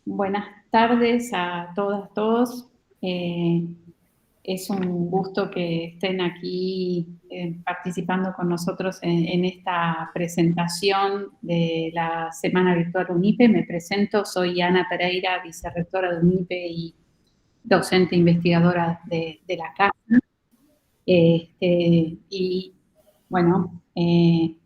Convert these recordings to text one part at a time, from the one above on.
Buenas tardes a todas, todos. Es un gusto que estén aquí participando con nosotros en esta presentación de la Semana Virtual UNIPE. Me presento, soy Ana Pereira, vicerrectora de UNIPE y docente investigadora de la casa. Y bueno, en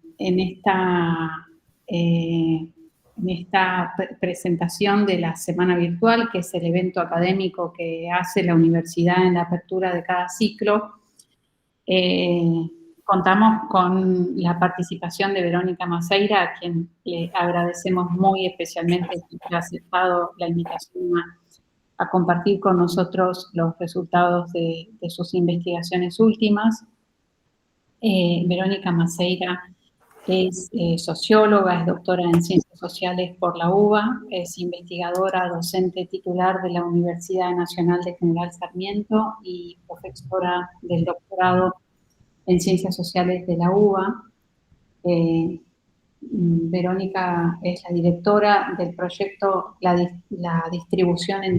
esta presentación de la Semana Virtual, que es el evento académico que hace la universidad en la apertura de cada ciclo, contamos con la participación de Verónica Maceira, a quien le agradecemos muy especialmente que haya aceptado la invitación a compartir con nosotros los resultados de sus investigaciones últimas. Verónica Maceira es socióloga, es doctora en Ciencias Sociales por la UBA, es investigadora, docente titular de la Universidad Nacional de General Sarmiento y profesora del doctorado en Ciencias Sociales de la UBA. Verónica es la directora del proyecto La distribución en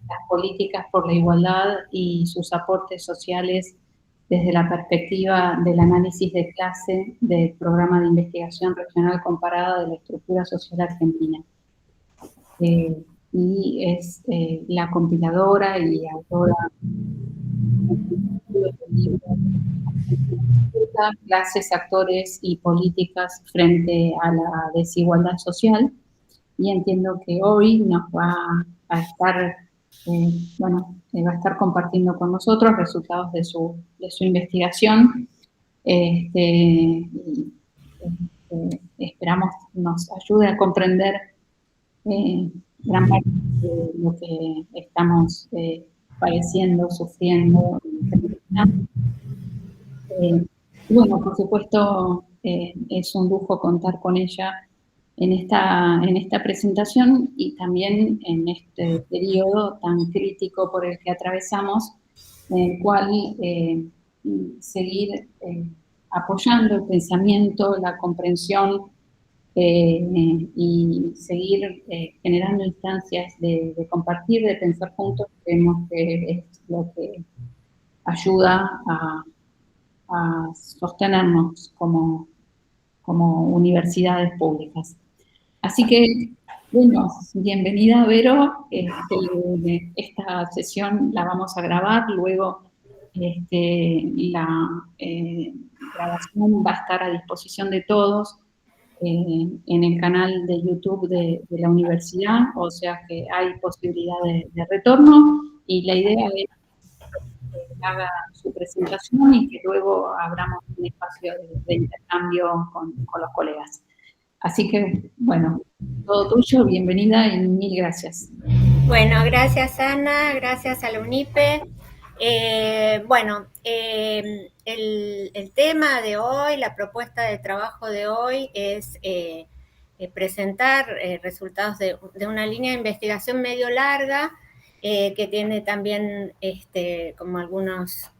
las políticas por la igualdad y sus aportes sociales desde la perspectiva del análisis de clase del Programa de Investigación Regional Comparada de la Estructura Social Argentina. Y es la compiladora y autora del libro Clases, Actores y Políticas frente a la desigualdad social. Y entiendo que hoy nos va a estar va a estar compartiendo con nosotros resultados de su investigación. Esperamos nos ayude a comprender gran parte de lo que estamos padeciendo, sufriendo. Bueno, por supuesto, es un lujo contar con ella en esta presentación y también en este periodo tan crítico por el que atravesamos, en el cual seguir apoyando el pensamiento, la comprensión y seguir generando instancias de compartir, de pensar juntos, creemos que es lo que ayuda a sostenernos como universidades públicas. Así que, bueno, bienvenida Vero. Esta sesión la vamos a grabar, luego la grabación va a estar a disposición de todos en el canal de YouTube de la universidad, o sea que hay posibilidad de retorno y la idea es que haga su presentación y que luego abramos un espacio de intercambio con los colegas. Así que, bueno, todo tuyo, bienvenida y mil gracias. Bueno, gracias Ana, gracias a la UNIPE. El tema de hoy, la propuesta de trabajo de hoy es presentar resultados de una línea de investigación medio larga que tiene también como algunos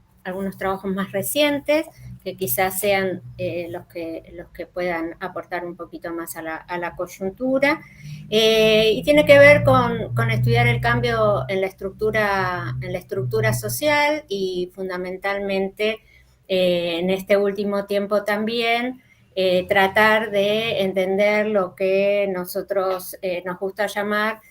trabajos más recientes que quizás sean los que puedan aportar un poquito más a la coyuntura. Y tiene que ver con estudiar el cambio en la estructura social y fundamentalmente en este último tiempo también tratar de entender lo que nosotros nos gusta llamar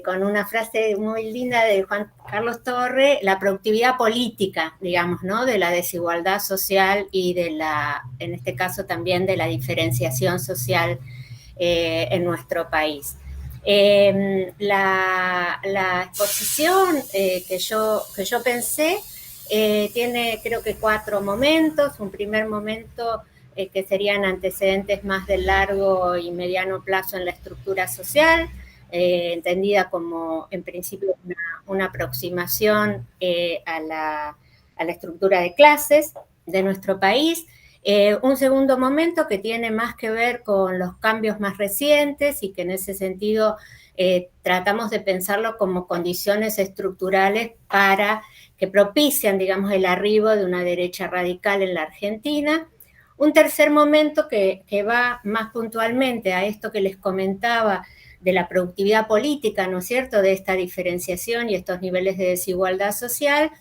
con una frase muy linda de Juan Carlos Torre, la productividad política, digamos, ¿no? De la desigualdad social y en este caso también de la diferenciación social en nuestro país. La exposición que yo pensé tiene creo que 4 momentos. Un primer momento que serían antecedentes más de largo y mediano plazo en la estructura social, entendida como en principio una aproximación a la estructura de clases de nuestro país. Un segundo momento que tiene más que ver con los cambios más recientes y que en ese sentido tratamos de pensarlo como condiciones estructurales para que propician, digamos, el arribo de una derecha radical en la Argentina. Un tercer momento que va más puntualmente a esto que les comentaba la productividad política, ¿no es cierto?, de esta diferenciación y estos niveles de desigualdad social,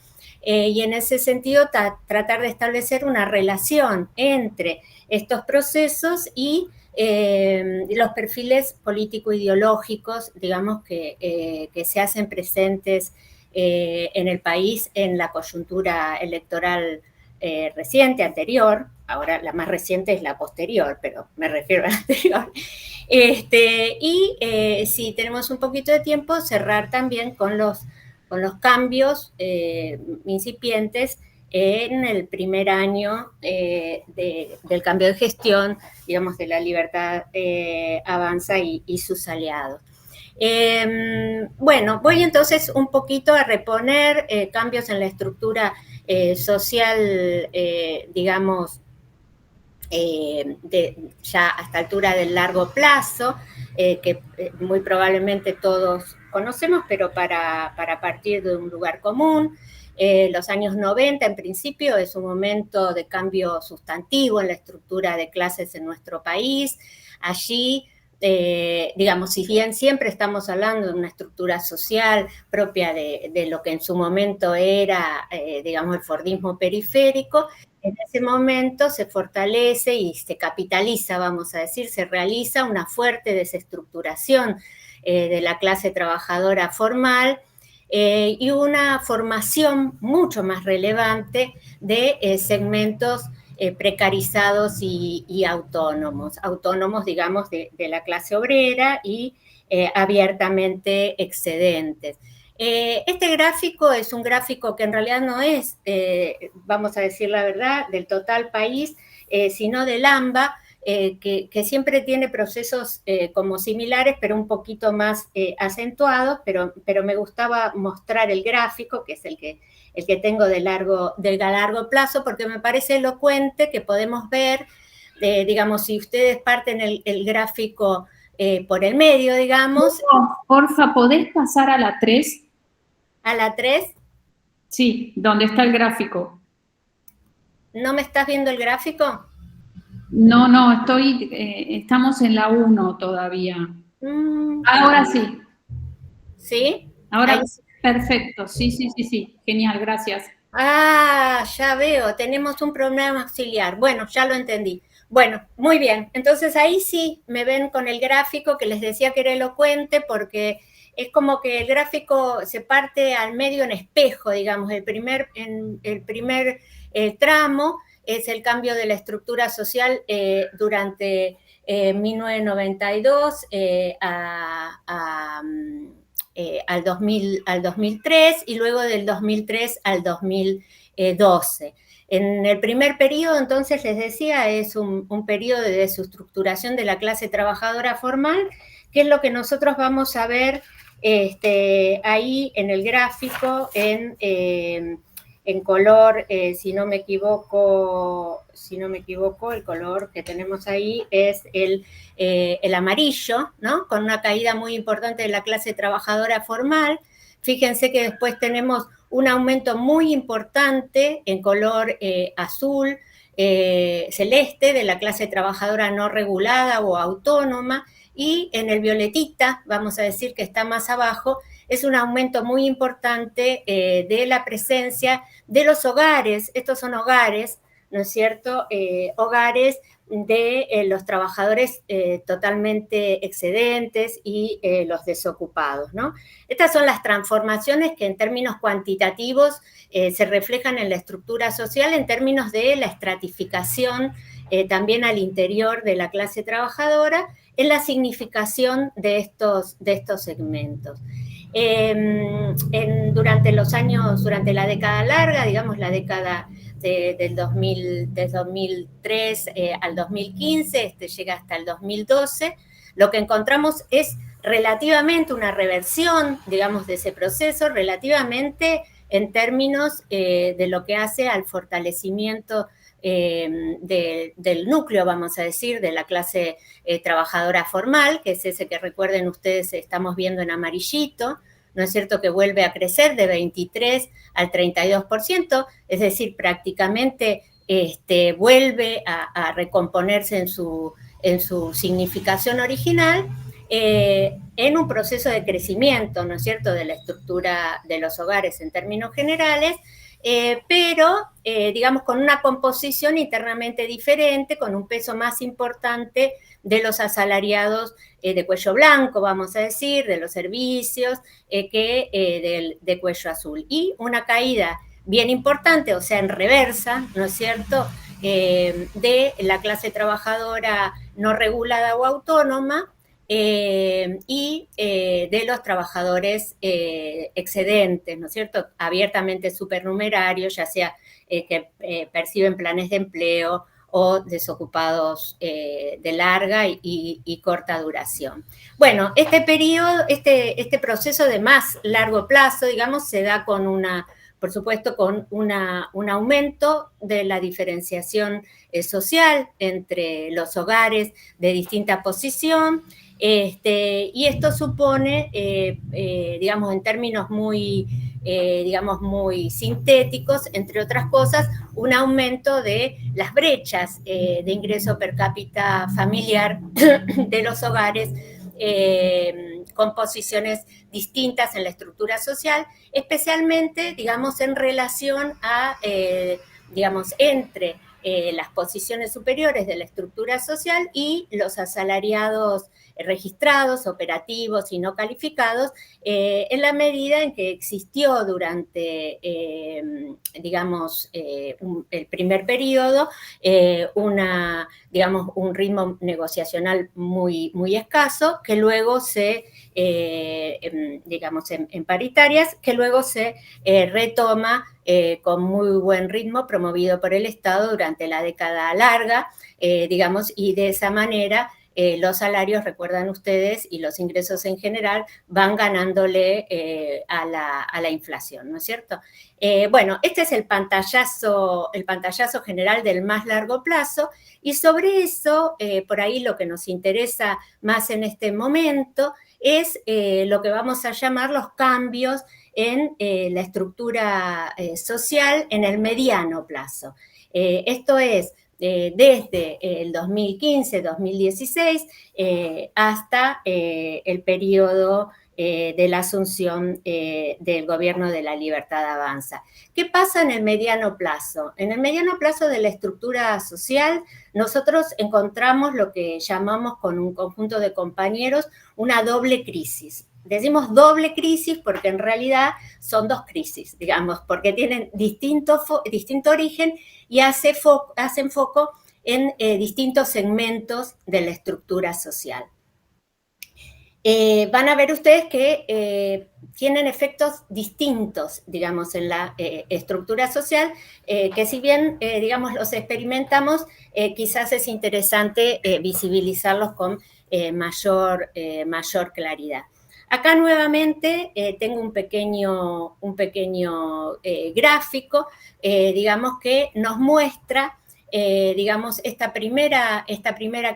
y en ese sentido tratar de establecer una relación entre estos procesos y los perfiles político-ideológicos, digamos, que se hacen presentes en el país en la coyuntura electoral reciente, anterior. Ahora la más reciente es la posterior, pero me refiero a la anterior. Si tenemos un poquito de tiempo, cerrar también con los cambios incipientes en el primer año del cambio de gestión, digamos, de La Libertad Avanza y sus aliados. Bueno, voy entonces un poquito a reponer cambios en la estructura social, digamos, ya a esta altura del largo plazo, que muy probablemente todos conocemos, pero para partir de un lugar común. Los años 90, en principio, es un momento de cambio sustantivo en la estructura de clases en nuestro país. Allí, digamos, si bien siempre estamos hablando de una estructura social propia de lo que en su momento era, digamos, el fordismo periférico, en ese momento se fortalece y se capitaliza, vamos a decir, se realiza una fuerte desestructuración de la clase trabajadora formal y una formación mucho más relevante de segmentos precarizados y autónomos, digamos, de la clase obrera y abiertamente excedentes. Este gráfico es un gráfico que en realidad no es, vamos a decir la verdad, del total país, sino del AMBA, que siempre tiene procesos como similares, pero un poquito más acentuados, pero me gustaba mostrar el gráfico, que es el que tengo de largo plazo, porque me parece elocuente que podemos ver, digamos, si ustedes parten el gráfico por el medio, digamos. Porfa, ¿podés pasar a la 3? ¿A la 3? Sí, donde está el gráfico. ¿No me estás viendo el gráfico? No, estamos en la 1 todavía. Ahora sí. ¿Sí? Ahora, perfecto, sí, genial, gracias. Ah, ya veo, tenemos un problema auxiliar. Bueno, ya lo entendí. Bueno, muy bien. Entonces ahí sí me ven con el gráfico que les decía que era elocuente, porque es como que el gráfico se parte al medio en espejo, digamos. El primer tramo es el cambio de la estructura social durante 1992 al 2003 y luego del 2003 al 2012. En el primer periodo, entonces, les decía, es un periodo de desestructuración de la clase trabajadora formal, que es lo que nosotros vamos a ver ahí en el gráfico en color, si no me equivoco, el color que tenemos ahí es el amarillo, ¿no? Con una caída muy importante de la clase trabajadora formal. Fíjense que después tenemos un aumento muy importante en color azul, celeste, de la clase trabajadora no regulada o autónoma, y en el violetita, vamos a decir que está más abajo, es un aumento muy importante de la presencia de los hogares. Estos son hogares, ¿no es cierto? Hogares de los trabajadores totalmente excedentes y los desocupados, ¿no? Estas son las transformaciones que en términos cuantitativos se reflejan en la estructura social, en términos de la estratificación también al interior de la clase trabajadora, en la significación de estos segmentos. Durante la década larga, digamos la década del 2003 al 2015, llega hasta el 2012, lo que encontramos es relativamente una reversión, digamos, de ese proceso, relativamente en términos de lo que hace al fortalecimiento del núcleo, vamos a decir, de la clase trabajadora formal, que es ese que recuerden ustedes, estamos viendo en amarillito, ¿no es cierto?, que vuelve a crecer de 23 al 32%, es decir, prácticamente vuelve a recomponerse en su significación original, en un proceso de crecimiento, ¿no es cierto?, de la estructura de los hogares en términos generales, pero, digamos, con una composición internamente diferente, con un peso más importante de los asalariados de cuello blanco, vamos a decir, de los servicios, que de cuello azul. Y una caída bien importante, o sea, en reversa, ¿no es cierto?, de la clase trabajadora no regulada o autónoma, y de los trabajadores excedentes, ¿no es cierto?, abiertamente supernumerarios, ya sea que perciben planes de empleo o desocupados de larga y corta duración. Bueno, este periodo, este proceso de más largo plazo, digamos, se da con por supuesto, con un aumento de la diferenciación social entre los hogares de distinta posición, y esto supone, digamos, en términos muy sintéticos, entre otras cosas, un aumento de las brechas de ingreso per cápita familiar de los hogares con posiciones distintas en la estructura social, especialmente, digamos, en relación a, digamos, entre las posiciones superiores de la estructura social y los asalariados registrados, operativos y no calificados, en la medida en que existió durante, digamos, el primer periodo, digamos, un ritmo negociacional muy, muy escaso, que luego se, digamos, en paritarias, que luego se retoma con muy buen ritmo, promovido por el Estado durante la década larga, digamos, y de esa manera los salarios, recuerdan ustedes, y los ingresos en general van ganándole a la inflación, ¿no es cierto? Bueno, este es el pantallazo general del más largo plazo, y sobre eso, por ahí lo que nos interesa más en este momento es lo que vamos a llamar los cambios en la estructura social en el mediano plazo. Esto es, desde el 2015-2016 hasta el periodo de la asunción del gobierno de la Libertad Avanza. ¿Qué pasa en el mediano plazo? En el mediano plazo de la estructura social, nosotros encontramos lo que llamamos con un conjunto de compañeros una doble crisis. Decimos doble crisis porque en realidad son dos crisis, digamos, porque tienen distinto origen y hacen foco en distintos segmentos de la estructura social. Van a ver ustedes que tienen efectos distintos, digamos, en la estructura social, que si bien, digamos, los experimentamos, quizás es interesante visibilizarlos con mayor claridad. Acá nuevamente tengo un pequeño gráfico, digamos, que nos muestra, digamos, esta primera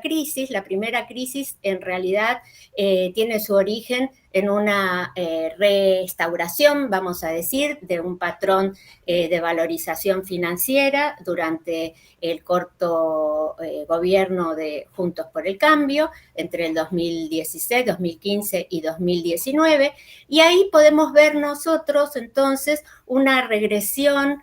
crisis. La primera crisis en realidad tiene su origen en una restauración, vamos a decir, de un patrón de valorización financiera durante el corto gobierno de Juntos por el Cambio, entre el 2016, 2015 y 2019, y ahí podemos ver nosotros entonces una regresión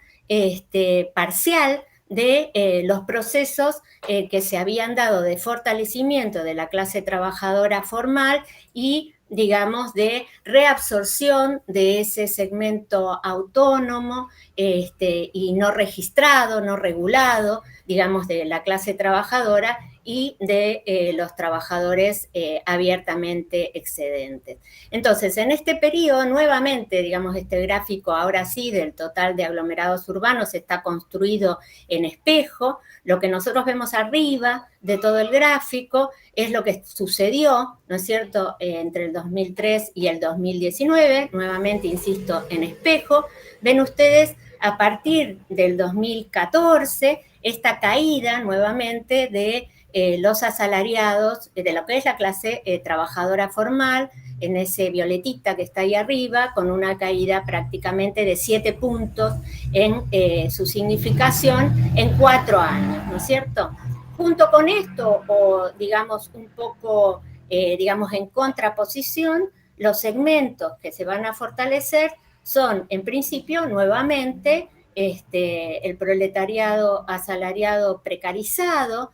parcial de los procesos que se habían dado de fortalecimiento de la clase trabajadora formal y, digamos, de reabsorción de ese segmento autónomo y no registrado, no regulado, digamos, de la clase trabajadora y de los trabajadores abiertamente excedentes. Entonces, en este periodo, nuevamente, digamos, este gráfico ahora sí del total de aglomerados urbanos está construido en espejo. Lo que nosotros vemos arriba de todo el gráfico es lo que sucedió, ¿no es cierto?, entre el 2003 y el 2019, nuevamente, insisto, en espejo. Ven ustedes, a partir del 2014, esta caída nuevamente de los asalariados, de lo que es la clase trabajadora formal, en ese violetita que está ahí arriba, con una caída prácticamente de 7 puntos en su significación en 4 años, ¿no es cierto? Junto con esto, o digamos un poco digamos, en contraposición, los segmentos que se van a fortalecer son, en principio, nuevamente, el proletariado asalariado precarizado,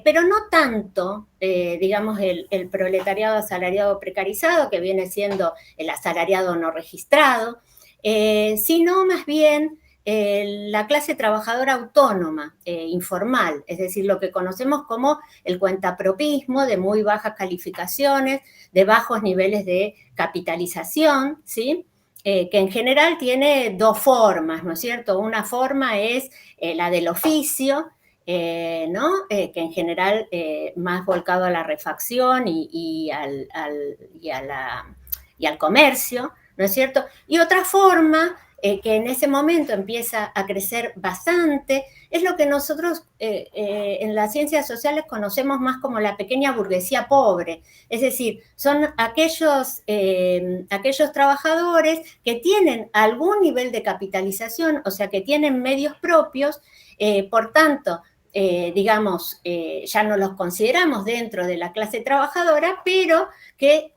pero no tanto, digamos, el proletariado asalariado precarizado, que viene siendo el asalariado no registrado, sino más bien la clase trabajadora autónoma, informal, es decir, lo que conocemos como el cuentapropismo, de muy bajas calificaciones, de bajos niveles de capitalización, ¿sí? Que en general tiene dos formas, ¿no es cierto? Una forma es la del oficio, ¿no? Que en general más volcado a la refacción y al comercio, ¿no es cierto? Y otra forma que en ese momento empieza a crecer bastante, es lo que nosotros en las ciencias sociales conocemos más como la pequeña burguesía pobre. Es decir, son aquellos trabajadores que tienen algún nivel de capitalización, o sea, que tienen medios propios, por tanto, digamos, ya no los consideramos dentro de la clase trabajadora, pero que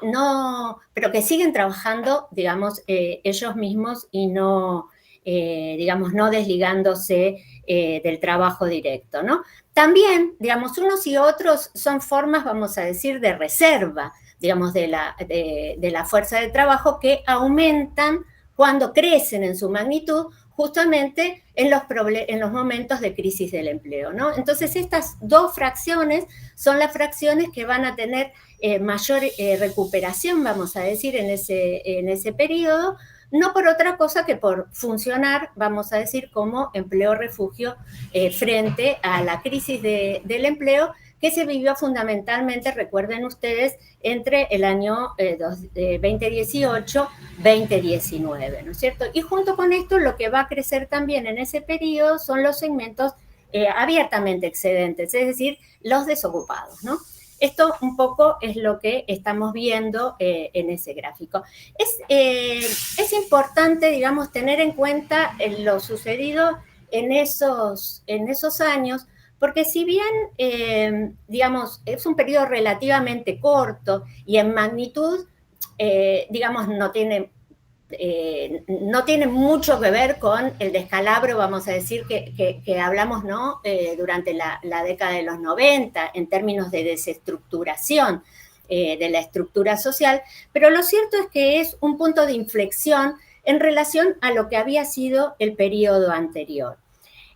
siguen trabajando, digamos, ellos mismos y no, digamos, no desligándose del trabajo directo, ¿no? También, digamos, unos y otros son formas, vamos a decir, de reserva, digamos, de la fuerza de trabajo que aumentan cuando crecen en su magnitud, justamente en los momentos de crisis del empleo, ¿no? Entonces, estas dos fracciones son las fracciones que van a tener mayor recuperación, vamos a decir, en ese periodo, no por otra cosa que por funcionar, vamos a decir, como empleo-refugio frente a la crisis del empleo que se vivió fundamentalmente, recuerden ustedes, entre el año 2018-2019, ¿no es cierto? Y junto con esto, lo que va a crecer también en ese periodo son los segmentos abiertamente excedentes, es decir, los desocupados, ¿no? Esto un poco es lo que estamos viendo en ese gráfico. Es importante, digamos, tener en cuenta lo sucedido en esos años, porque si bien, digamos, es un periodo relativamente corto y en magnitud, digamos, no tiene mucho que ver con el descalabro, vamos a decir, que hablamos, ¿no? Durante la década de los 90, en términos de desestructuración de la estructura social, pero lo cierto es que es un punto de inflexión en relación a lo que había sido el periodo anterior.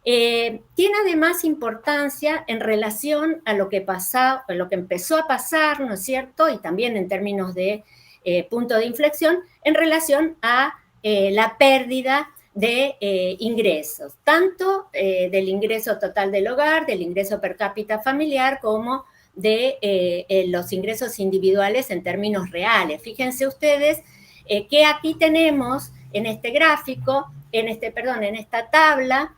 Tiene además importancia en relación a lo que empezó a pasar, ¿no es cierto? Y también en términos de punto de inflexión, en relación a la pérdida de ingresos, tanto del ingreso total del hogar, del ingreso per cápita familiar, como de los ingresos individuales en términos reales. Fíjense ustedes que aquí tenemos en este gráfico, en esta tabla,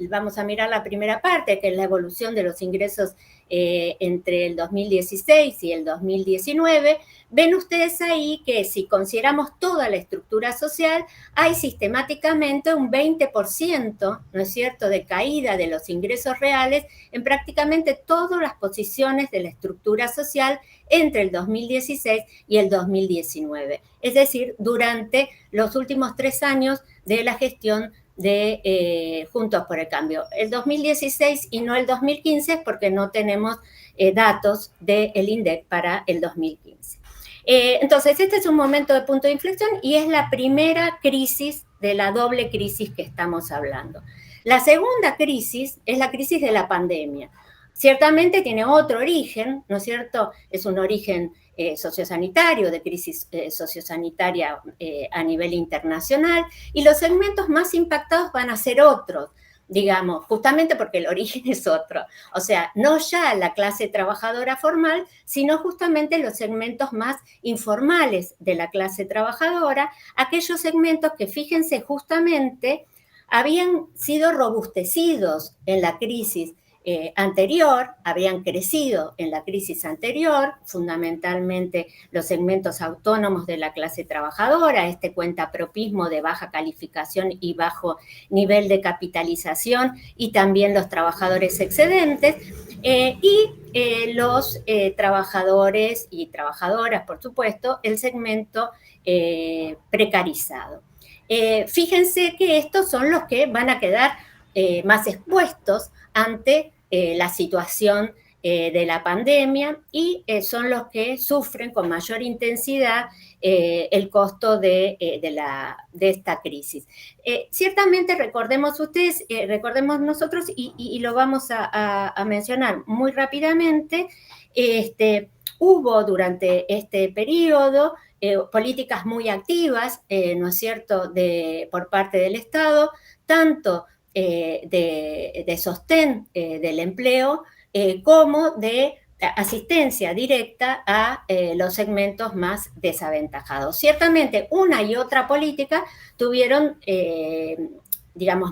vamos a mirar la primera parte, que es la evolución de los ingresos entre el 2016 y el 2019, ven ustedes ahí que si consideramos toda la estructura social, hay sistemáticamente un 20%, ¿no es cierto?, de caída de los ingresos reales en prácticamente todas las posiciones de la estructura social entre el 2016 y el 2019. Es decir, durante los últimos 3 años de la gestión de Juntos por el Cambio. El 2016 y no el 2015 porque no tenemos datos del INDEC para el 2015. Entonces, este es un momento de punto de inflexión y es la primera crisis de la doble crisis que estamos hablando. La segunda crisis es la crisis de la pandemia. Ciertamente tiene otro origen, ¿no es cierto? Es un origen sociosanitario, de crisis sociosanitaria a nivel internacional, y los segmentos más impactados van a ser otros, digamos, justamente porque el origen es otro. O sea, no ya la clase trabajadora formal, sino justamente los segmentos más informales de la clase trabajadora, aquellos segmentos que, fíjense, justamente habían sido robustecidos en la crisis anterior, habían crecido en la crisis anterior, fundamentalmente los segmentos autónomos de la clase trabajadora, este cuentapropismo de baja calificación y bajo nivel de capitalización, y también los trabajadores excedentes, Los trabajadores y trabajadoras, por supuesto, el segmento precarizado. Fíjense que estos son los que van a quedar más expuestos ante la situación de la pandemia y son los que sufren con mayor intensidad el costo de esta crisis. Ciertamente recordemos ustedes, recordemos nosotros y lo vamos a mencionar muy rápidamente, hubo durante este periodo políticas muy activas, ¿no es cierto?, por parte del Estado, tanto de sostén del empleo como de asistencia directa a los segmentos más desaventajados. Ciertamente, una y otra política tuvieron, digamos,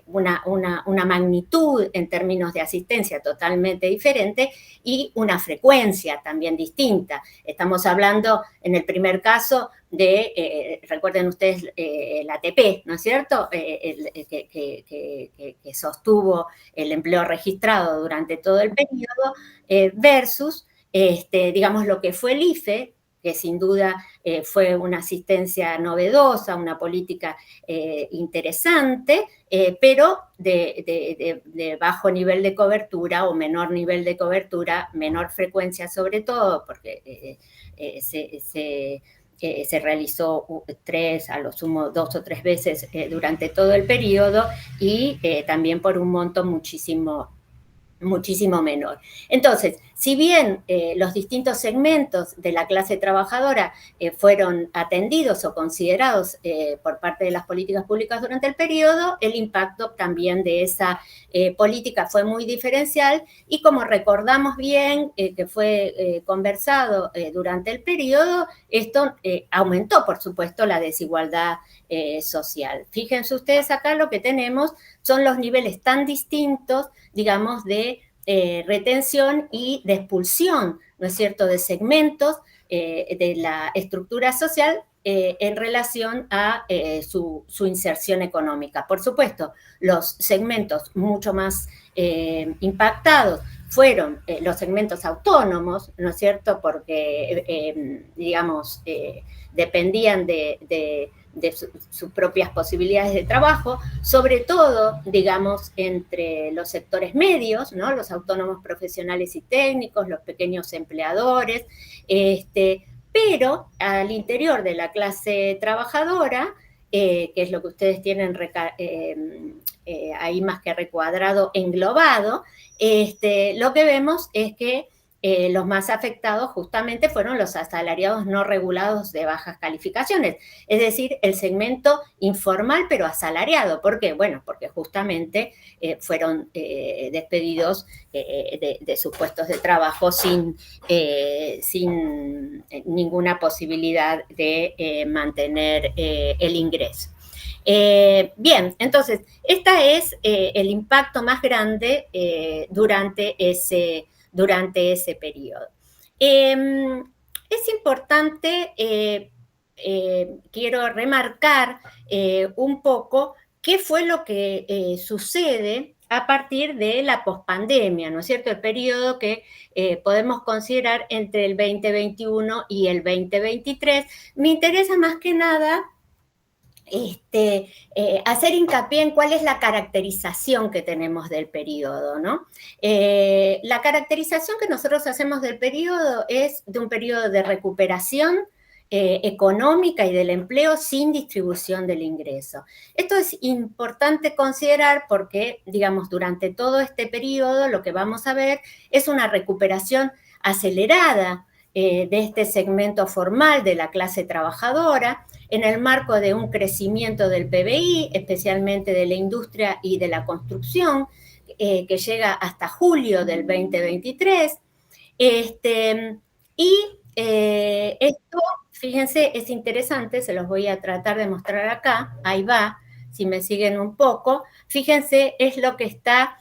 una magnitud en términos de asistencia totalmente diferente y una frecuencia también distinta. Estamos hablando, en el primer caso, recuerden ustedes, el ATP, ¿no es cierto?, que sostuvo el empleo registrado durante todo el periodo, versus, digamos, lo que fue el IFE, que sin duda fue una asistencia novedosa, una política interesante, pero de bajo nivel de cobertura o menor nivel de cobertura, menor frecuencia sobre todo, porque se realizó 3, a lo sumo 2 o 3 veces durante todo el periodo y también por un monto muchísimo menor. Entonces, si bien los distintos segmentos de la clase trabajadora fueron atendidos o considerados por parte de las políticas públicas durante el periodo, el impacto también de esa política fue muy diferencial y como recordamos bien que fue conversado durante el periodo, esto aumentó, por supuesto, la desigualdad social. Fíjense ustedes acá lo que tenemos son los niveles tan distintos, digamos, de retención y de expulsión, ¿no es cierto?, de segmentos de la estructura social en relación a su inserción económica. Por supuesto, los segmentos mucho más impactados fueron los segmentos autónomos, ¿no es cierto?, porque, digamos, dependían de sus propias posibilidades de trabajo, sobre todo, digamos, entre los sectores medios, ¿no?, los autónomos profesionales y técnicos, los pequeños empleadores, pero al interior de la clase trabajadora, que es lo que ustedes tienen ahí más que recuadrado, englobado, lo que vemos es que los más afectados justamente fueron los asalariados no regulados de bajas calificaciones, es decir, el segmento informal pero asalariado. ¿Por qué? Bueno, porque justamente fueron despedidos de sus puestos de trabajo sin ninguna posibilidad de mantener el ingreso. Bien, entonces, este es el impacto más grande durante ese periodo. Es importante, quiero remarcar un poco qué fue lo que sucede a partir de la pospandemia, ¿no es cierto?, el periodo que podemos considerar entre el 2021 y el 2023. Me interesa más que nada hacer hincapié en cuál es la caracterización que tenemos del periodo, ¿no? La caracterización que nosotros hacemos del periodo es de un periodo de recuperación económica y del empleo sin distribución del ingreso. Esto es importante considerar porque, digamos, durante todo este periodo lo que vamos a ver es una recuperación acelerada de este segmento formal de la clase trabajadora, en el marco de un crecimiento del PBI, especialmente de la industria y de la construcción, que llega hasta julio del 2023. Esto, fíjense, es interesante, se los voy a tratar de mostrar acá, ahí va, si me siguen un poco. Fíjense, es lo que está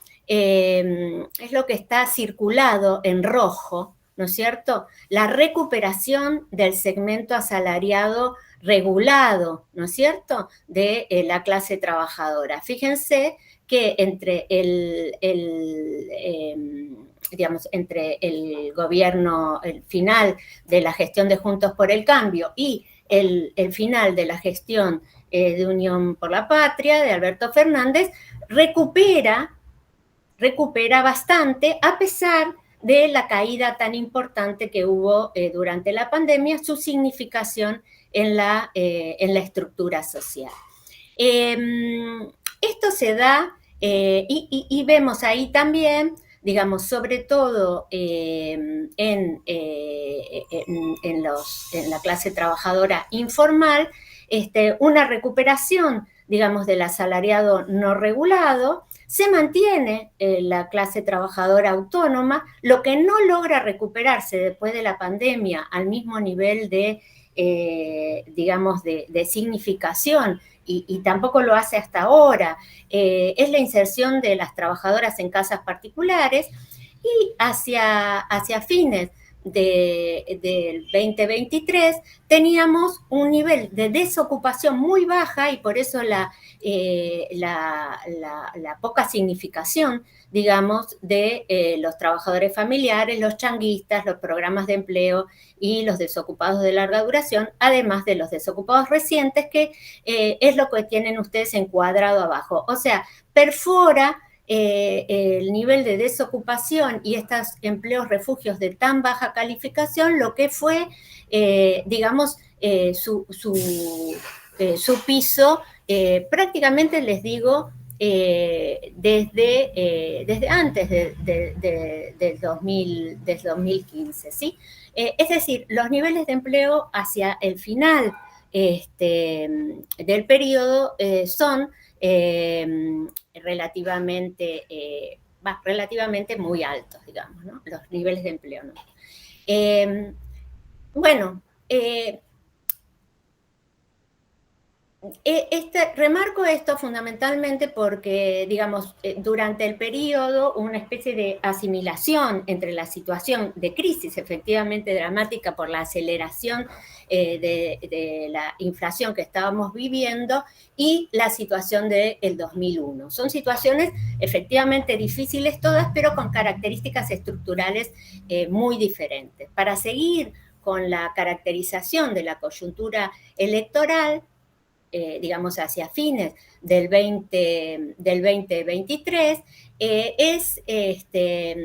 circulado en rojo, ¿no es cierto? La recuperación del segmento asalariado regulado, ¿no es cierto?, de la clase trabajadora. Fíjense que entre digamos, entre el gobierno, el final de la gestión de Juntos por el Cambio y el final de la gestión de Unión por la Patria, de Alberto Fernández, recupera bastante, a pesar de la caída tan importante que hubo durante la pandemia, su significación en la estructura social. Esto se da, y vemos ahí también, digamos, sobre todo en la clase trabajadora informal, una recuperación, digamos, del asalariado no regulado. Se mantiene la clase trabajadora autónoma, lo que no logra recuperarse después de la pandemia al mismo nivel de, digamos, de significación, y tampoco lo hace hasta ahora, es la inserción de las trabajadoras en casas particulares, y hacia fines del 2023 teníamos un nivel de desocupación muy baja, y por eso la poca significación, digamos, de los trabajadores familiares, los changuistas, los programas de empleo y los desocupados de larga duración, además de los desocupados recientes, que es lo que tienen ustedes encuadrado abajo. O sea, perfora el nivel de desocupación y estos empleos refugios de tan baja calificación, lo que fue, digamos, su piso, prácticamente, les digo, desde antes del 2015, ¿sí? Es decir, los niveles de empleo hacia el final del periodo son relativamente muy altos, digamos, ¿no? Los niveles de empleo, ¿no? Bueno, remarco esto fundamentalmente porque, digamos, durante el periodo hubo una especie de asimilación entre la situación de crisis efectivamente dramática por la aceleración de la inflación que estábamos viviendo y la situación del 2001. Son situaciones efectivamente difíciles todas, pero con características estructurales muy diferentes. Para seguir con la caracterización de la coyuntura electoral, digamos, hacia fines del 2023, es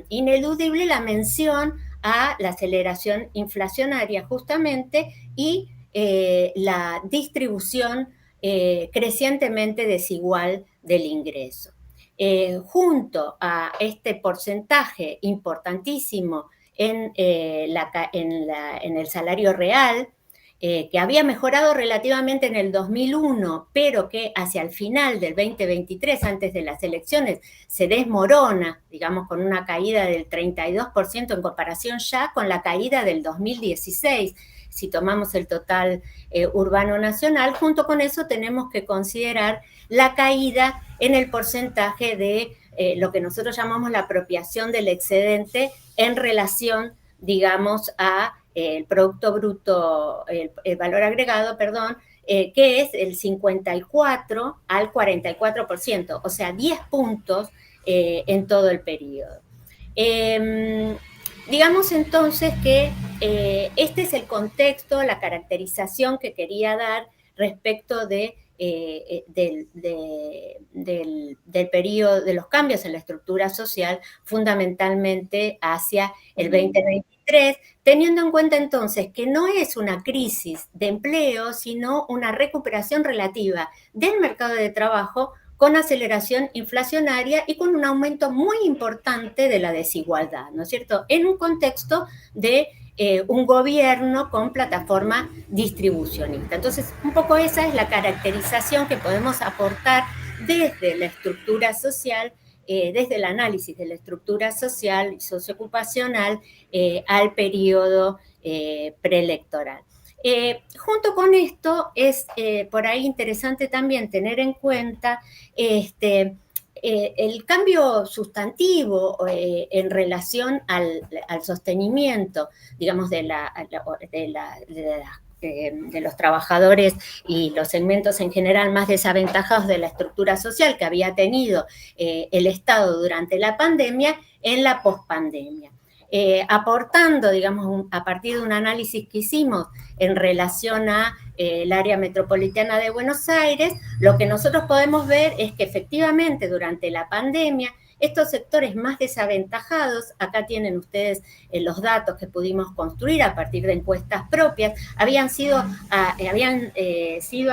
ineludible la mención a la aceleración inflacionaria justamente y la distribución crecientemente desigual del ingreso. Junto a este porcentaje importantísimo en el salario real, que había mejorado relativamente en el 2001, pero que hacia el final del 2023, antes de las elecciones, se desmorona, digamos, con una caída del 32% en comparación ya con la caída del 2016, si tomamos el total urbano nacional. Junto con eso tenemos que considerar la caída en el porcentaje de lo que nosotros llamamos la apropiación del excedente en relación, digamos, a el Producto Bruto, el valor agregado, perdón, que es el 54 al 44%, o sea, 10 puntos en todo el periodo. Digamos entonces que este es el contexto, la caracterización que quería dar respecto del periodo, de los cambios en la estructura social, fundamentalmente hacia el 2023, teniendo en cuenta entonces que no es una crisis de empleo, sino una recuperación relativa del mercado de trabajo con aceleración inflacionaria y con un aumento muy importante de la desigualdad, ¿no es cierto?, en un contexto de un gobierno con plataforma distribucionista. Entonces, un poco esa es la caracterización que podemos aportar desde la estructura social, desde el análisis de la estructura social y socioocupacional al periodo preelectoral. Junto con esto es por ahí interesante también tener en cuenta el cambio sustantivo en relación al sostenimiento, digamos, de las de los trabajadores y los segmentos en general más desaventajados de la estructura social que había tenido el Estado durante la pandemia en la pospandemia. Aportando, digamos, a partir de un análisis que hicimos en relación a el área metropolitana de Buenos Aires, lo que nosotros podemos ver es que efectivamente durante la pandemia estos sectores más desaventajados, acá tienen ustedes los datos que pudimos construir a partir de encuestas propias, habían sido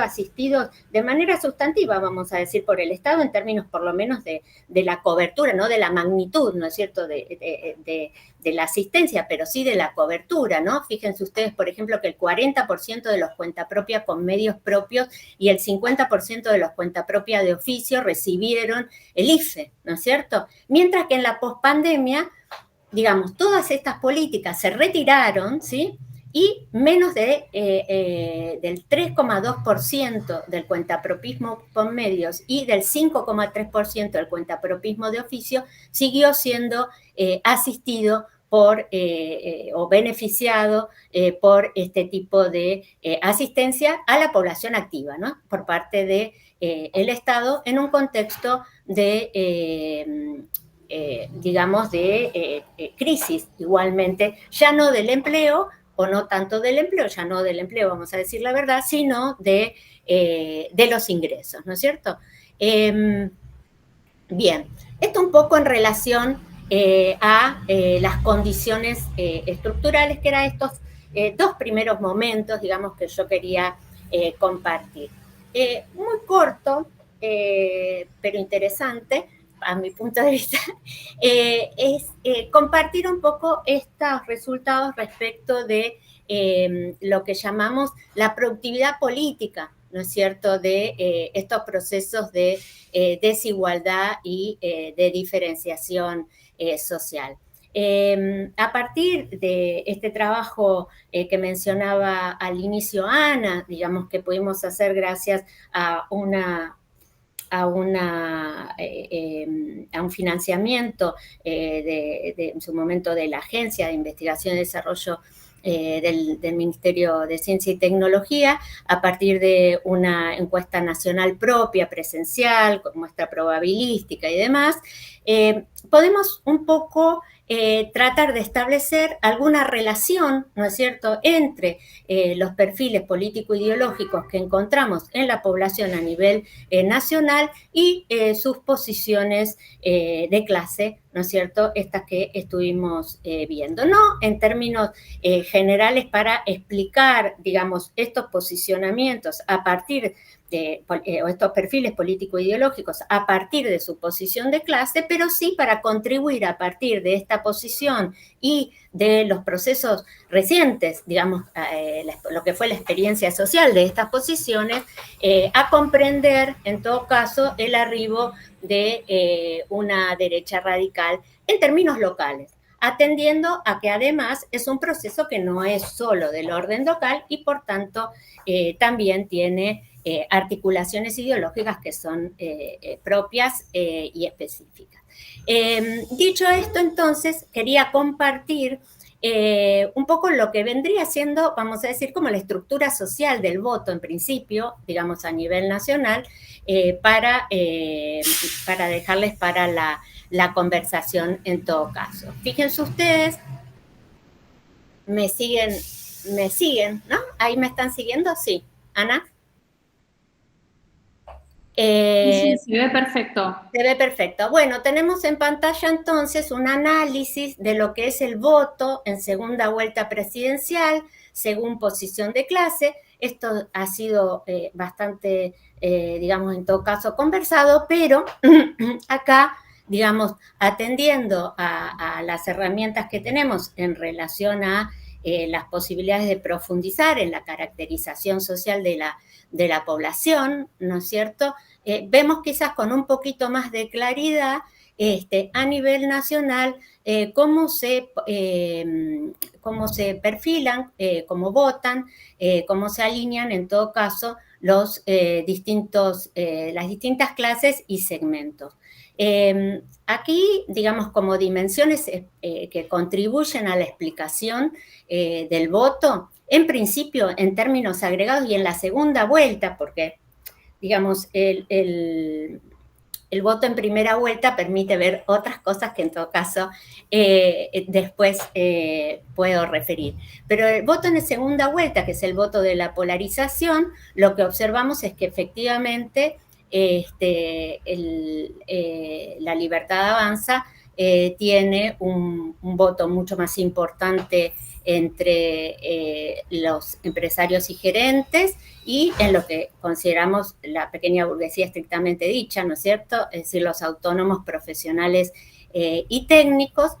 asistidos de manera sustantiva, vamos a decir, por el Estado en términos por lo menos de la cobertura, no de la magnitud, ¿no es cierto?, de la asistencia, pero sí de la cobertura, ¿no? Fíjense ustedes, por ejemplo, que el 40% de los cuentapropias con medios propios y el 50% de los cuentapropias de oficio recibieron el IFE, ¿no es cierto? Mientras que en la pospandemia, digamos, todas estas políticas se retiraron, ¿sí? Y menos del 3,2% del cuentapropismo con medios y del 5,3% del cuentapropismo de oficio siguió siendo asistido por o beneficiado por este tipo de asistencia a la población activa, ¿no? Por parte de el Estado en un contexto de digamos, de crisis igualmente, ya no del empleo, o no tanto del empleo, ya no del empleo, vamos a decir la verdad, sino de los ingresos, ¿no es cierto? Bien, esto un poco en relación a las condiciones estructurales, que eran estos dos primeros momentos, digamos, que yo quería compartir. Muy corto, pero interesante, a mi punto de vista, es compartir un poco estos resultados respecto de lo que llamamos la productividad política, ¿no es cierto?, de estos procesos de desigualdad y de diferenciación social. A partir de este trabajo que mencionaba al inicio Ana, digamos que pudimos hacer gracias a un financiamiento en su momento de la Agencia de Investigación y Desarrollo del Ministerio de Ciencia y Tecnología, a partir de una encuesta nacional propia, presencial, con muestra probabilística y demás, podemos un poco tratar de establecer alguna relación, ¿no es cierto?, entre los perfiles político-ideológicos que encontramos en la población a nivel nacional y sus posiciones de clase, ¿no es cierto?, estas que estuvimos viendo. No en términos generales para explicar, digamos, estos posicionamientos a partir o estos perfiles político-ideológicos a partir de su posición de clase, pero sí para contribuir a partir de esta posición y de los procesos recientes, digamos, lo que fue la experiencia social de estas posiciones, a comprender, en todo caso, el arribo de una derecha radical en términos locales, atendiendo a que además es un proceso que no es solo del orden local y por tanto también tiene articulaciones ideológicas que son propias y específicas. Dicho esto, entonces, quería compartir un poco lo que vendría siendo, vamos a decir, como la estructura social del voto en principio, digamos a nivel nacional, para dejarles para la conversación en todo caso. Fíjense ustedes, me siguen, ¿no? ¿Ahí me están siguiendo? Sí. ¿Ana? Sí, se ve perfecto. Se ve perfecto. Bueno, tenemos en pantalla entonces un análisis de lo que es el voto en segunda vuelta presidencial según posición de clase. Esto ha sido bastante, digamos, en todo caso conversado, pero acá, digamos, atendiendo a las herramientas que tenemos en relación a las posibilidades de profundizar en la caracterización social de la población, ¿no es cierto?, vemos quizás con un poquito más de claridad a nivel nacional cómo se perfilan, cómo votan, cómo se alinean en todo caso las distintas clases y segmentos. Aquí, digamos, como dimensiones que contribuyen a la explicación del voto, en principio, en términos agregados y en la segunda vuelta, porque, digamos, el voto en primera vuelta permite ver otras cosas que en todo caso después puedo referir. Pero el voto en segunda vuelta, que es el voto de la polarización, lo que observamos es que efectivamente la Libertad Avanza tiene un voto mucho más importante entre los empresarios y gerentes y en lo que consideramos la pequeña burguesía estrictamente dicha, ¿no es cierto? Es decir, los autónomos profesionales y técnicos,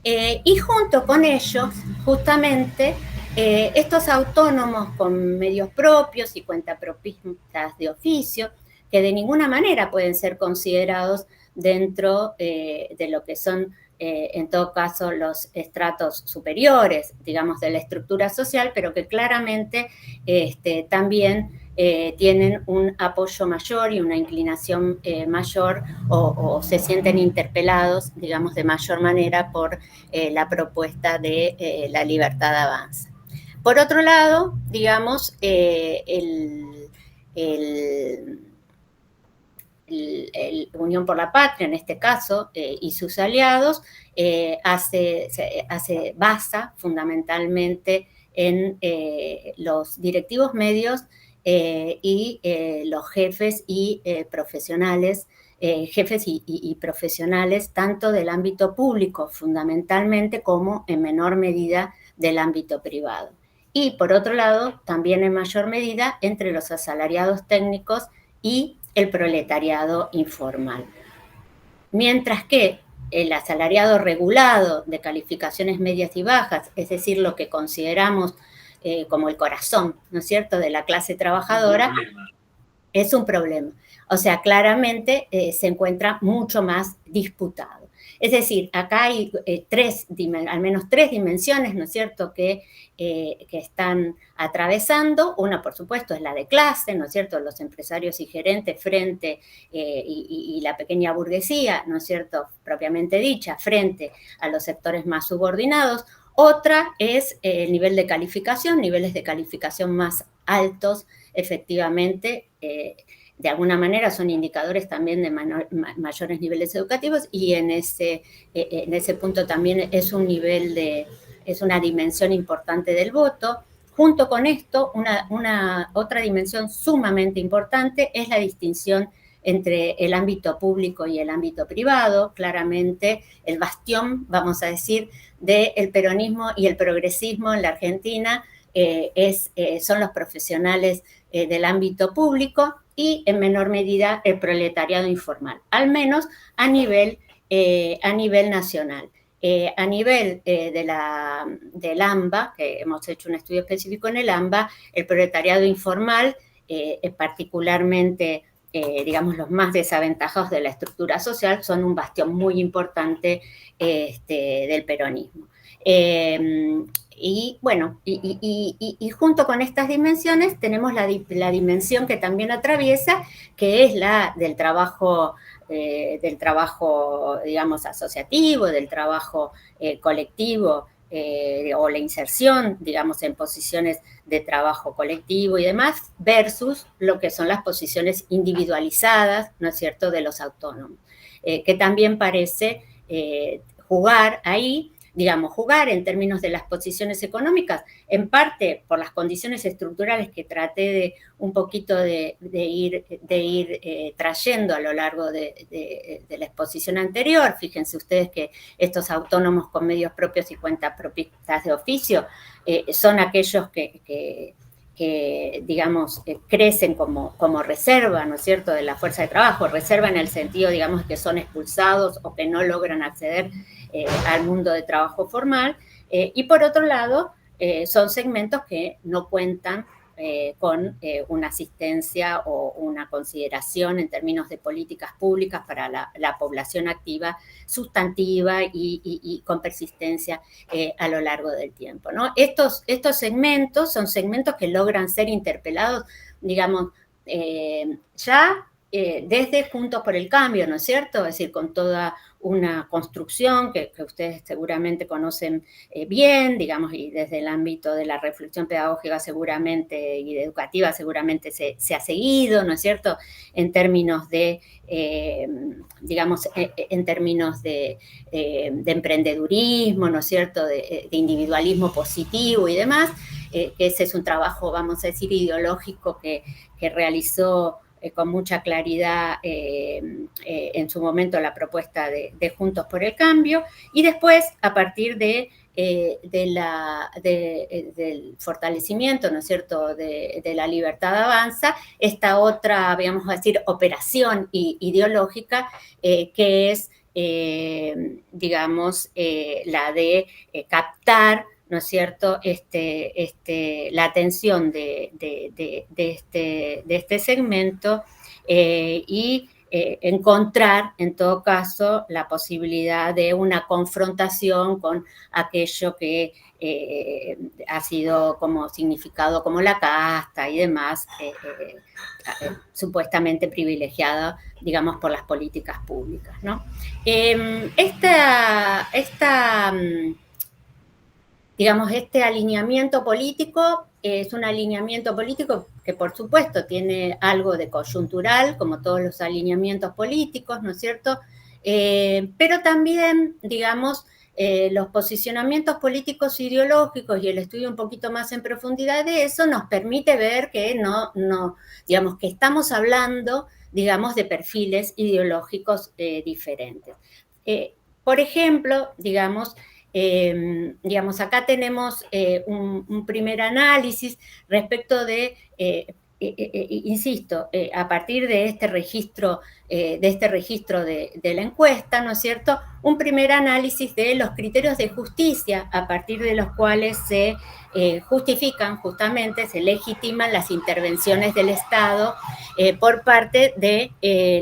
y junto con ellos, justamente, estos autónomos con medios propios y cuentapropistas de oficio, que de ninguna manera pueden ser considerados dentro de lo que son en todo caso los estratos superiores, digamos, de la estructura social, pero que claramente también tienen un apoyo mayor y una inclinación mayor o se sienten interpelados, digamos, de mayor manera por la propuesta de la Libertad Avanza. Por otro lado, digamos, Unión por la Patria, en este caso, y sus aliados, basa fundamentalmente en los directivos medios y los jefes y profesionales, jefes y profesionales tanto del ámbito público fundamentalmente como en menor medida del ámbito privado. Y por otro lado, también en mayor medida entre los asalariados técnicos y el proletariado informal. Mientras que el asalariado regulado de calificaciones medias y bajas, es decir, lo que consideramos como el corazón, ¿no es cierto?, de la clase trabajadora, es un problema. O sea, claramente se encuentra mucho más disputado. Es decir, acá hay al menos tres dimensiones, ¿no es cierto?, que están atravesando. Una, por supuesto, es la de clase, ¿no es cierto?, los empresarios y gerentes frente y la pequeña burguesía, ¿no es cierto?, propiamente dicha, frente a los sectores más subordinados. Otra es el nivel de calificación, niveles de calificación más altos, efectivamente, de alguna manera son indicadores también de mayores niveles educativos y en ese punto también es una dimensión importante del voto. Junto con esto, otra dimensión sumamente importante es la distinción entre el ámbito público y el ámbito privado. Claramente el bastión, vamos a decir, del peronismo y el progresismo en la Argentina son los profesionales del ámbito público y en menor medida el proletariado informal, al menos a nivel nacional. A nivel del AMBA, que hemos hecho un estudio específico en el AMBA, el proletariado informal, particularmente, digamos, los más desaventajados de la estructura social, son un bastión muy importante del peronismo. Y bueno, y junto con estas dimensiones tenemos la dimensión que también atraviesa, que es la del trabajo, digamos, asociativo, del trabajo colectivo, o la inserción, digamos, en posiciones de trabajo colectivo y demás, versus lo que son las posiciones individualizadas, ¿no es cierto?, de los autónomos, que también parece jugar ahí, digamos, jugar en términos de las posiciones económicas, en parte por las condiciones estructurales que traté un poquito de ir trayendo a lo largo de la exposición anterior. Fíjense ustedes que estos autónomos con medios propios y cuentapropistas de oficio son aquellos que digamos, crecen como reserva, ¿no es cierto?, de la fuerza de trabajo, reserva en el sentido, digamos, que son expulsados o que no logran acceder al mundo de trabajo formal, y por otro lado, son segmentos que no cuentan con una asistencia o una consideración en términos de políticas públicas para la población activa, sustantiva y con persistencia a lo largo del tiempo, ¿no? Estos segmentos son segmentos que logran ser interpelados, digamos, ya desde Juntos por el Cambio, ¿no es cierto? Es decir, con toda una construcción que ustedes seguramente conocen bien, digamos, y desde el ámbito de la reflexión pedagógica seguramente y educativa seguramente se ha seguido, ¿no es cierto?, en términos de, digamos, en términos de emprendedurismo, ¿no es cierto?, de individualismo positivo y demás, que ese es un trabajo, vamos a decir, ideológico que realizó con mucha claridad en su momento la propuesta de Juntos por el Cambio, y después, a partir del fortalecimiento, ¿no es cierto?, de la Libertad Avanza, esta otra, vamos a decir, operación ideológica que es, digamos, la de captar, ¿no es cierto?, la atención de este segmento y encontrar, en todo caso, la posibilidad de una confrontación con aquello que ha sido como significado como la casta y demás, supuestamente privilegiado, digamos, por las políticas públicas, ¿no? Digamos, este alineamiento político es un alineamiento político que, por supuesto, tiene algo de coyuntural, como todos los alineamientos políticos, ¿no es cierto? Pero también, digamos, los posicionamientos políticos ideológicos y el estudio un poquito más en profundidad de eso nos permite ver que digamos, que estamos hablando, digamos, de perfiles ideológicos diferentes. Por ejemplo, digamos, acá tenemos un primer análisis respecto de, insisto, a partir de este registro de la encuesta, ¿no es cierto?, un primer análisis de los criterios de justicia a partir de los cuales se justifican justamente, se legitiman las intervenciones del Estado por parte de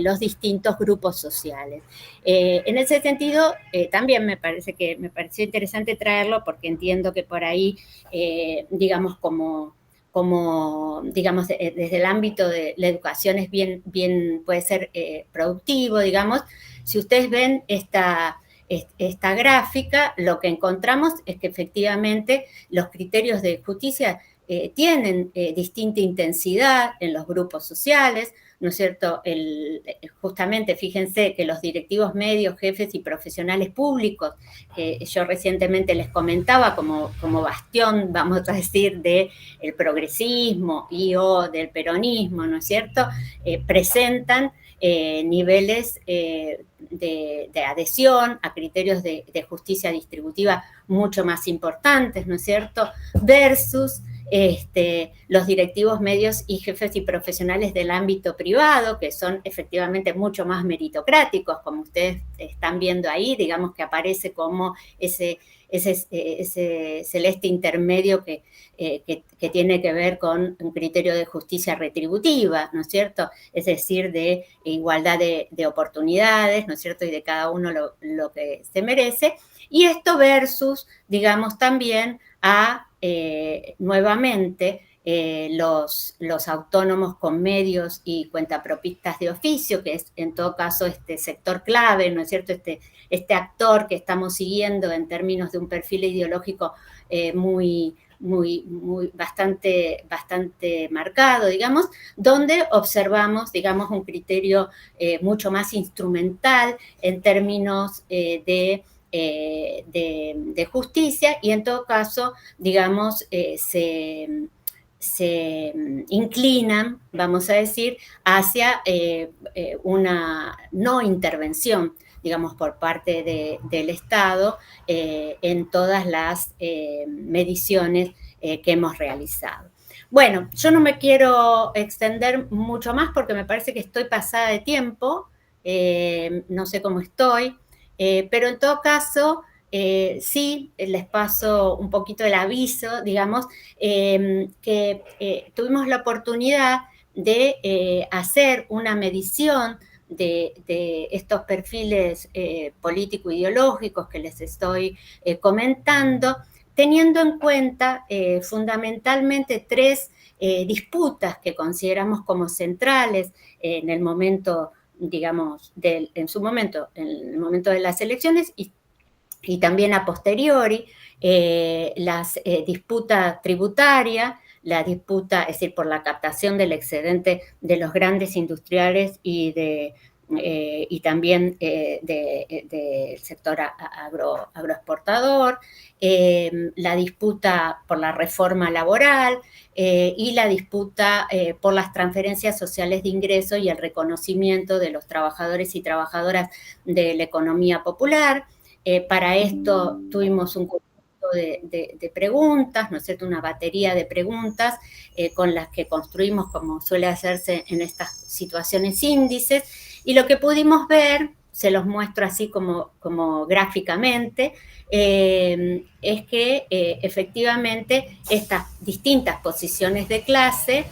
los distintos grupos sociales. En ese sentido, también me pareció interesante traerlo porque entiendo que por ahí, digamos, digamos, desde el ámbito de la educación es bien puede ser productivo, digamos. Si ustedes ven esta gráfica, lo que encontramos es que efectivamente los criterios de justicia tienen distinta intensidad en los grupos sociales, ¿no es cierto? Justamente, fíjense que los directivos medios, jefes y profesionales públicos, yo recientemente les comentaba como bastión, vamos a decir, del progresismo o del peronismo, ¿no es cierto?, presentan niveles de adhesión a criterios de justicia distributiva mucho más importantes, ¿no es cierto?, versus los directivos medios y jefes y profesionales del ámbito privado, que son efectivamente mucho más meritocráticos, como ustedes están viendo ahí, digamos que aparece como ese celeste intermedio que tiene que ver con un criterio de justicia retributiva, ¿no es cierto?, es decir, de igualdad de oportunidades, ¿no es cierto?, y de cada uno lo que se merece, y esto versus, digamos, también a nuevamente los autónomos con medios y cuentapropistas de oficio, que es en todo caso este sector clave, ¿no es cierto?, este actor que estamos siguiendo en términos de un perfil ideológico bastante marcado, digamos, donde observamos, digamos, un criterio mucho más instrumental en términos de justicia, y en todo caso, digamos, se inclinan, vamos a decir, hacia una no intervención, digamos, por parte del Estado en todas las mediciones que hemos realizado. Bueno, yo no me quiero extender mucho más porque me parece que estoy pasada de tiempo, no sé cómo estoy, pero en todo caso, sí, les paso un poquito el aviso, digamos, que tuvimos la oportunidad de hacer una medición de estos perfiles político-ideológicos que les estoy comentando, teniendo en cuenta fundamentalmente tres disputas que consideramos como centrales en el momento digamos, en su momento, en el momento de las elecciones y también a posteriori, las disputas tributarias, la disputa, es decir, por la captación del excedente de los grandes industriales y también del sector agroexportador, la disputa por la reforma laboral y la disputa por las transferencias sociales de ingresos y el reconocimiento de los trabajadores y trabajadoras de la economía popular. Para esto tuvimos un conjunto de preguntas, ¿no es cierto?, una batería de preguntas con las que construimos, como suele hacerse en estas situaciones, índices, y lo que pudimos ver, se los muestro así como gráficamente, es que efectivamente estas distintas posiciones de clase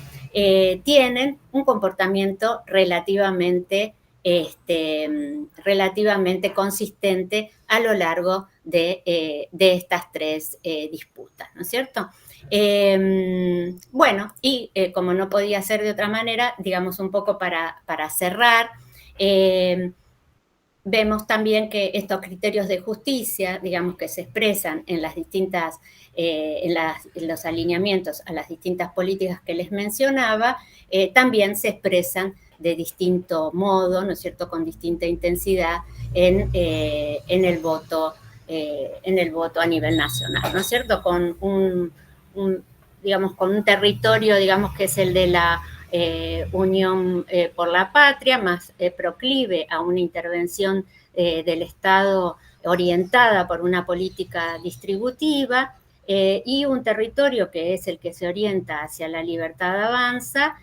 tienen un comportamiento relativamente consistente a lo largo de estas tres disputas, ¿no es cierto? Bueno, y como no podía ser de otra manera, digamos un poco para cerrar, vemos también que estos criterios de justicia, digamos, que se expresan en las distintas, en los alineamientos a las distintas políticas que les mencionaba, también se expresan de distinto modo, ¿no es cierto?, con distinta intensidad en el voto a nivel nacional, ¿no es cierto?, con digamos, con un territorio, digamos, que es el de la Unión por la Patria, más proclive a una intervención del Estado orientada por una política distributiva, y un territorio que es el que se orienta hacia la libertad avanza,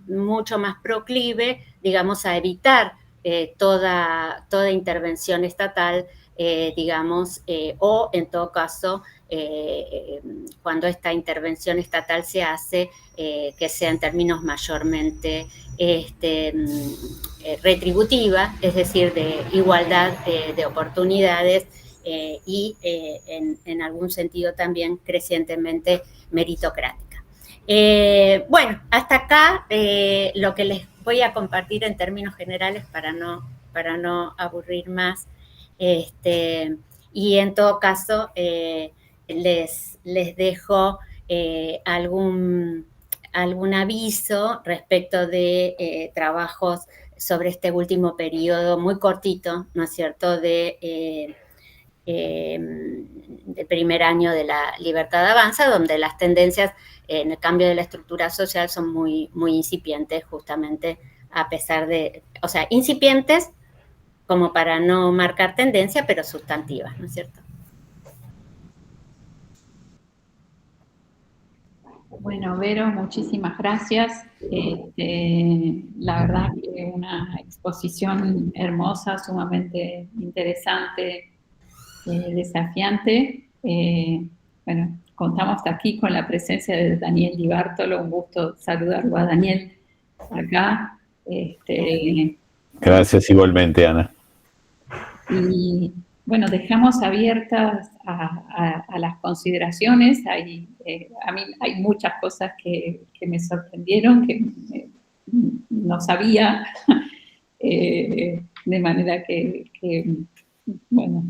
mucho más proclive, digamos, a evitar toda intervención estatal, digamos, o en todo caso, cuando esta intervención estatal se hace, que sea en términos mayormente retributiva, es decir, de igualdad de oportunidades y en algún sentido también crecientemente meritocrática. Bueno, hasta acá lo que les voy a compartir en términos generales para no aburrir más. Y en todo caso, les dejo algún aviso respecto de trabajos sobre este último periodo muy cortito, ¿no es cierto?, del primer año de la Libertad Avanza, donde las tendencias en el cambio de la estructura social son muy, muy incipientes, justamente a pesar de, o sea, incipientes como para no marcar tendencia, pero sustantivas, ¿no es cierto? Bueno, Vero, muchísimas gracias. La verdad que una exposición hermosa, sumamente interesante, desafiante. Bueno, contamos hasta aquí con la presencia de Daniel Di Bartolo. Un gusto saludarlo a Daniel acá. Gracias igualmente, Ana. Y bueno, dejamos abiertas a las consideraciones. A mí hay muchas cosas que me sorprendieron, que no sabía, de manera que bueno,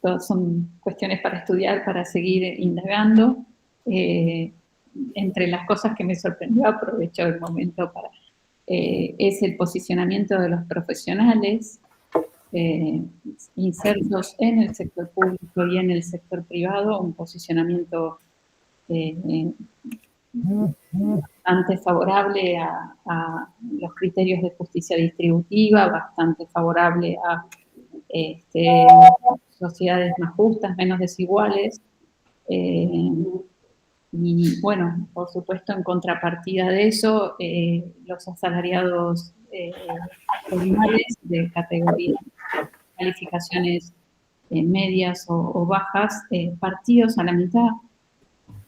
todas son cuestiones para estudiar, para seguir indagando. Entre las cosas que me sorprendió, aprovecho el momento para, es el posicionamiento de los profesionales insertos en el sector público y en el sector privado, un posicionamiento bastante favorable a los criterios de justicia distributiva, bastante favorable a sociedades más justas, menos desiguales, y bueno, por supuesto, en contrapartida de eso, los asalariados ordinarios de categoría, calificaciones medias o bajas, partidos a la mitad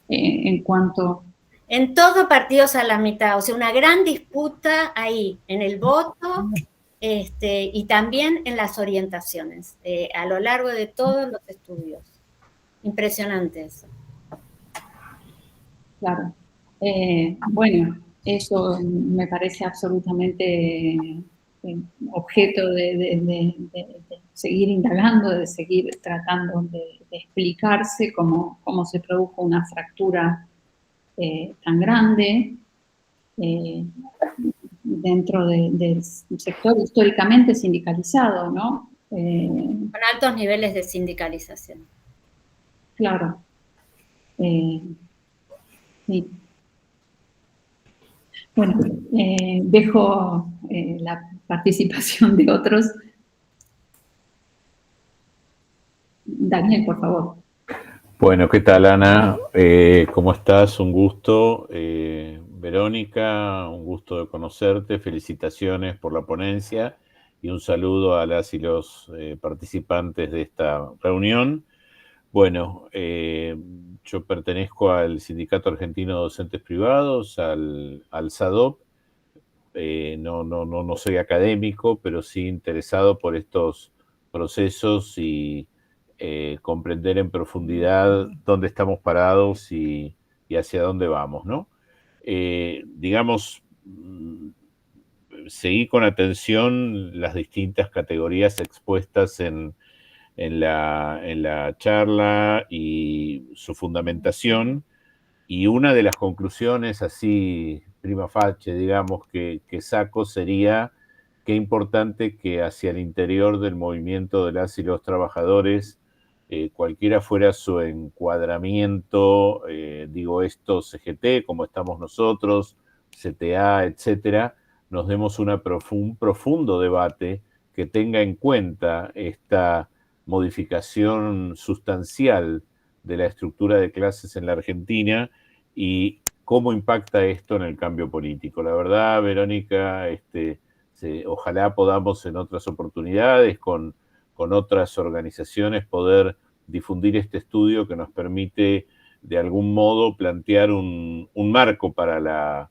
en cuanto... En todo partidos a la mitad, o sea, una gran disputa ahí, en el voto y también en las orientaciones, a lo largo de todos los estudios. Impresionante eso. Claro. Bueno, eso me parece absolutamente objeto de seguir indagando, de seguir tratando de explicarse cómo se produjo una fractura tan grande dentro del sector históricamente sindicalizado, ¿no? Con altos niveles de sindicalización. Claro. Sí. Bueno, dejo la participación de otros. Daniel, por favor. Bueno, ¿qué tal, Ana? ¿Cómo estás? Un gusto. Verónica, un gusto de conocerte. Felicitaciones por la ponencia y un saludo a las y los participantes de esta reunión. Bueno, yo pertenezco al Sindicato Argentino de Docentes Privados, al SADOP. No soy académico, pero sí interesado por estos procesos y comprender en profundidad dónde estamos parados y hacia dónde vamos, ¿no? Digamos, seguí con atención las distintas categorías expuestas en la charla y su fundamentación, y una de las conclusiones así prima facie, digamos, que saco sería qué importante que hacia el interior del movimiento de las y los trabajadores, cualquiera fuera su encuadramiento, digo esto, CGT, como estamos nosotros, CTA, etcétera, nos demos un profundo debate que tenga en cuenta esta modificación sustancial de la estructura de clases en la Argentina y cómo impacta esto en el cambio político. La verdad, Verónica, ojalá podamos en otras oportunidades con otras organizaciones poder difundir este estudio que nos permite de algún modo plantear un marco para la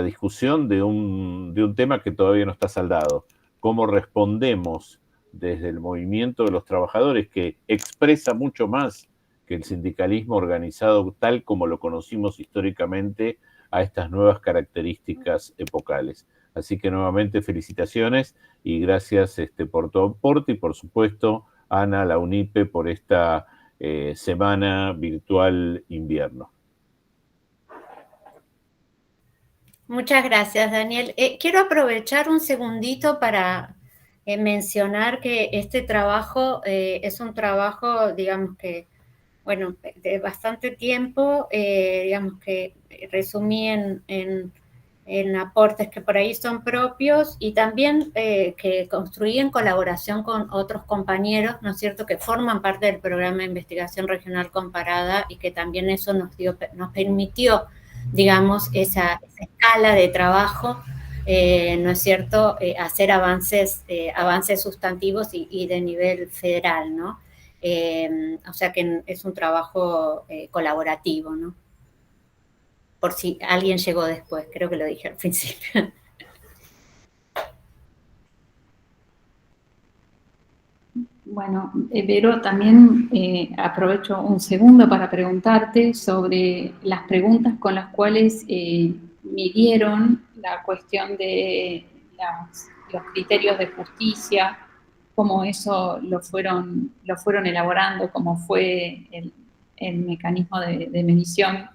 discusión de un tema que todavía no está saldado. Cómo respondemos desde el movimiento de los trabajadores, que expresa mucho más que el sindicalismo organizado tal como lo conocimos históricamente, a estas nuevas características epocales. Así que nuevamente felicitaciones y gracias por tu aporte y por supuesto, Ana, la UNIPE, por esta semana virtual invierno. Muchas gracias, Daniel. Quiero aprovechar un segundito para mencionar que este trabajo es un trabajo, digamos que, bueno, de bastante tiempo, digamos que resumí en aportes que por ahí son propios y también que construí en colaboración con otros compañeros, ¿no es cierto?, que forman parte del programa de investigación regional comparada y que también eso nos permitió, digamos, esa escala de trabajo, ¿no es cierto?, hacer avances sustantivos y de nivel federal, ¿no? O sea que es un trabajo colaborativo, ¿no? Por si alguien llegó después, creo que lo dije al principio. Bueno, Vero, también aprovecho un segundo para preguntarte sobre las preguntas con las cuales midieron la cuestión de los criterios de justicia, cómo eso lo fueron elaborando, cómo fue el mecanismo de medición,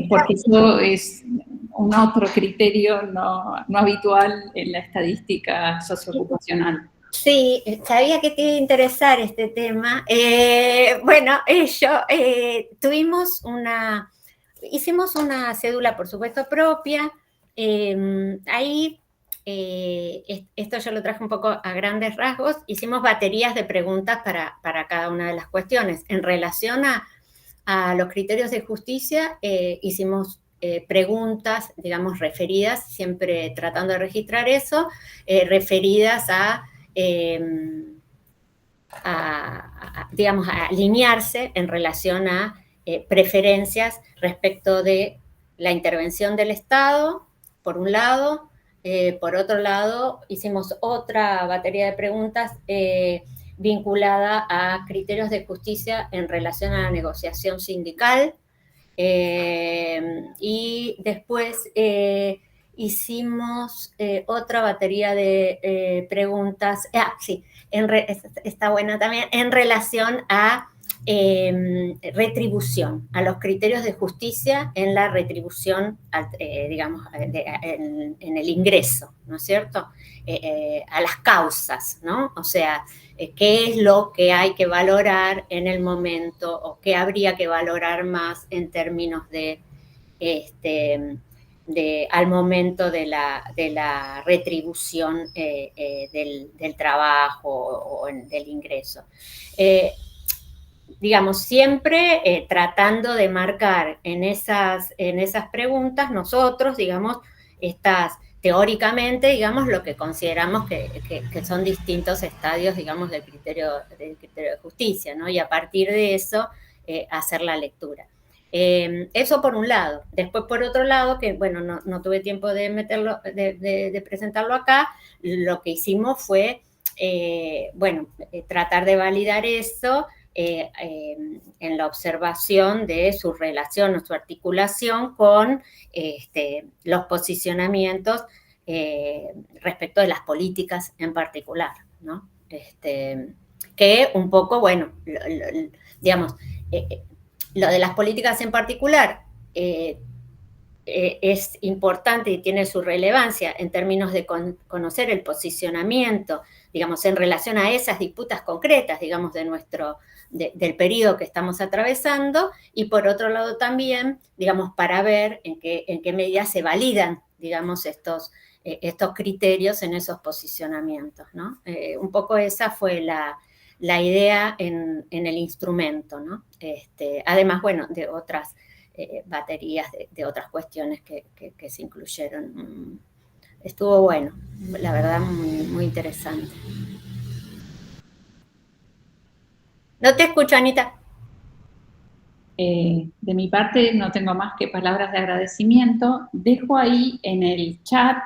porque eso es un otro criterio no habitual en la estadística socioocupacional. Sí, sabía que te iba a interesar este tema. Hicimos una cédula, por supuesto, propia. Ahí, esto yo lo traje un poco a grandes rasgos, hicimos baterías de preguntas para cada una de las cuestiones. En relación a los criterios de justicia, hicimos preguntas, digamos, referidas, siempre tratando de registrar eso, referidas digamos, a alinearse en relación a preferencias respecto de la intervención del Estado, por un lado. Por otro lado, hicimos otra batería de preguntas vinculada a criterios de justicia en relación a la negociación sindical. Y y después hicimos otra batería de preguntas. Sí, está buena también, en relación a retribución, a los criterios de justicia en la retribución, digamos, en el ingreso, ¿no es cierto? A las causas, ¿no? O sea, qué es lo que hay que valorar en el momento o qué habría que valorar más en términos de al momento de la retribución del trabajo o del ingreso. Digamos, siempre tratando de marcar en esas preguntas nosotros, digamos, teóricamente, digamos, lo que consideramos que son distintos estadios, digamos, del criterio de justicia, ¿no? Y a partir de eso, hacer la lectura. Eso por un lado. Después, por otro lado, que bueno, no tuve tiempo de meterlo, de presentarlo acá, lo que hicimos fue, bueno, tratar de validar eso en la observación de su relación o su articulación con los posicionamientos respecto de las políticas en particular, ¿no? Que un poco, bueno, digamos, lo de las políticas en particular es importante y tiene su relevancia en términos de conocer el posicionamiento, digamos, en relación a esas disputas concretas, digamos, del periodo que estamos atravesando, y por otro lado también, digamos, para ver en qué medida se validan, digamos, estos criterios en esos posicionamientos, ¿no? Un poco esa fue la idea en el instrumento, ¿no? Además, bueno, de otras baterías, de otras cuestiones que se incluyeron. Estuvo bueno, la verdad, muy, muy interesante. No te escucho, Anita. De mi parte no tengo más que palabras de agradecimiento. Dejo ahí en el chat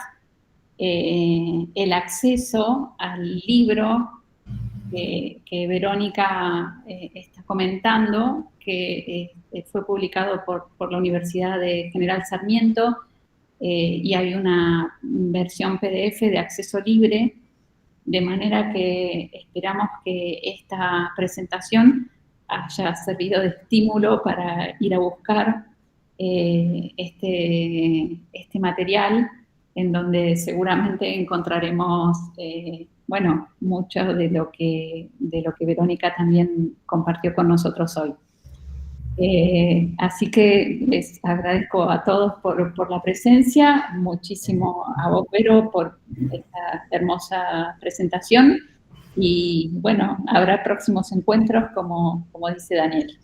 el acceso al libro que Verónica está comentando, que fue publicado por la Universidad de General Sarmiento, y hay una versión PDF de acceso libre, de manera que esperamos que esta presentación haya servido de estímulo para ir a buscar este material, en donde seguramente encontraremos, bueno, mucho de lo que Verónica también compartió con nosotros hoy. Así que les agradezco a todos por la presencia, muchísimo a vos, Vero, por esta hermosa presentación, y bueno, habrá próximos encuentros, como dice Daniel.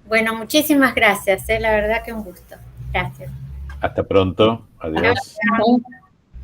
Bueno, muchísimas gracias, la verdad que un gusto. Gracias. Hasta pronto. Adiós. Chao.